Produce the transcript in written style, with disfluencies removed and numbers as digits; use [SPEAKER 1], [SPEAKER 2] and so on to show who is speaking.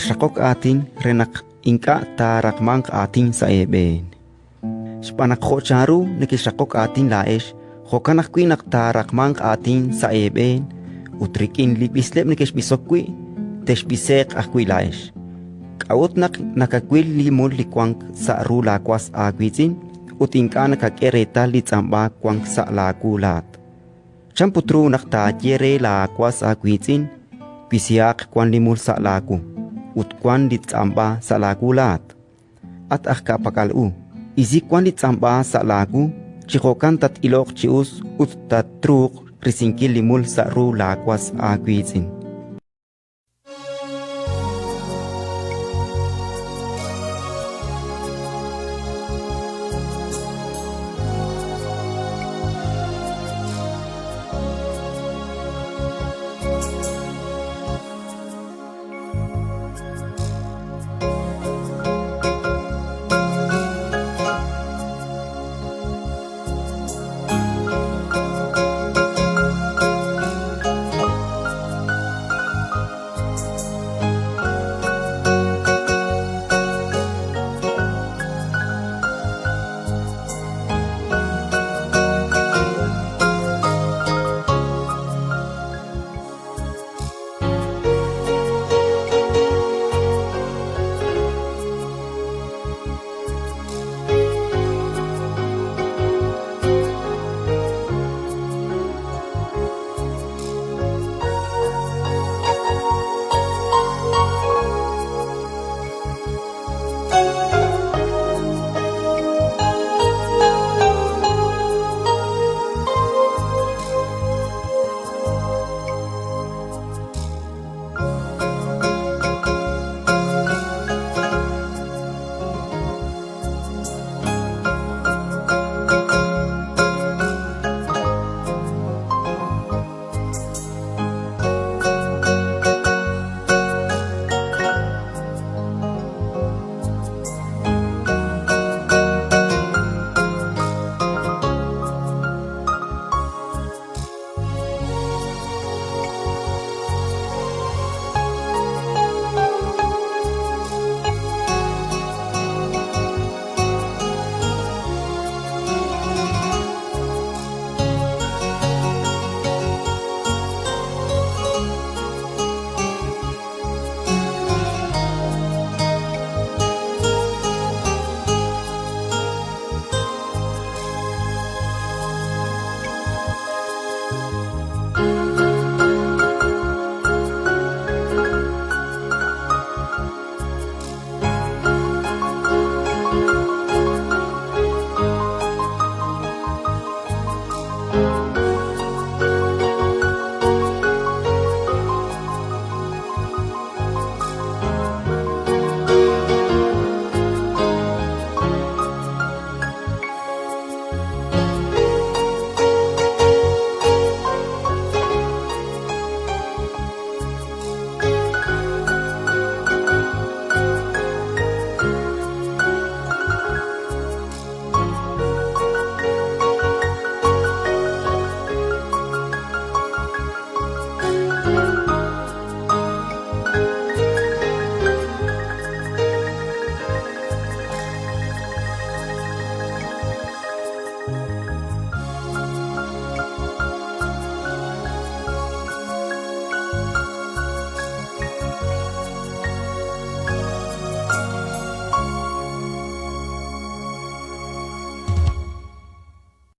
[SPEAKER 1] Nakishakok atin renak inka tarakmang atin sa eben. Spanakho charu nakishakok atin laesh, hokanakwi naktarakmang atin sa eben, utrikin libislep nakishbisokwi, teshbisek akwi laesh. Kaut nakakwil limul likwang sa rula kwas agwitin, utingka nakakereta litsamba kwang sa lakulat. Champutru naktatyere la kwas agwitin, pisiak kwan limul sa laku, utkwan litsamba sa lakulat. At akapakalu, izi kwan litsamba sa laku, chikokan tat ilok chius ut tat truk risinkil limul sa rula kwas agwitin.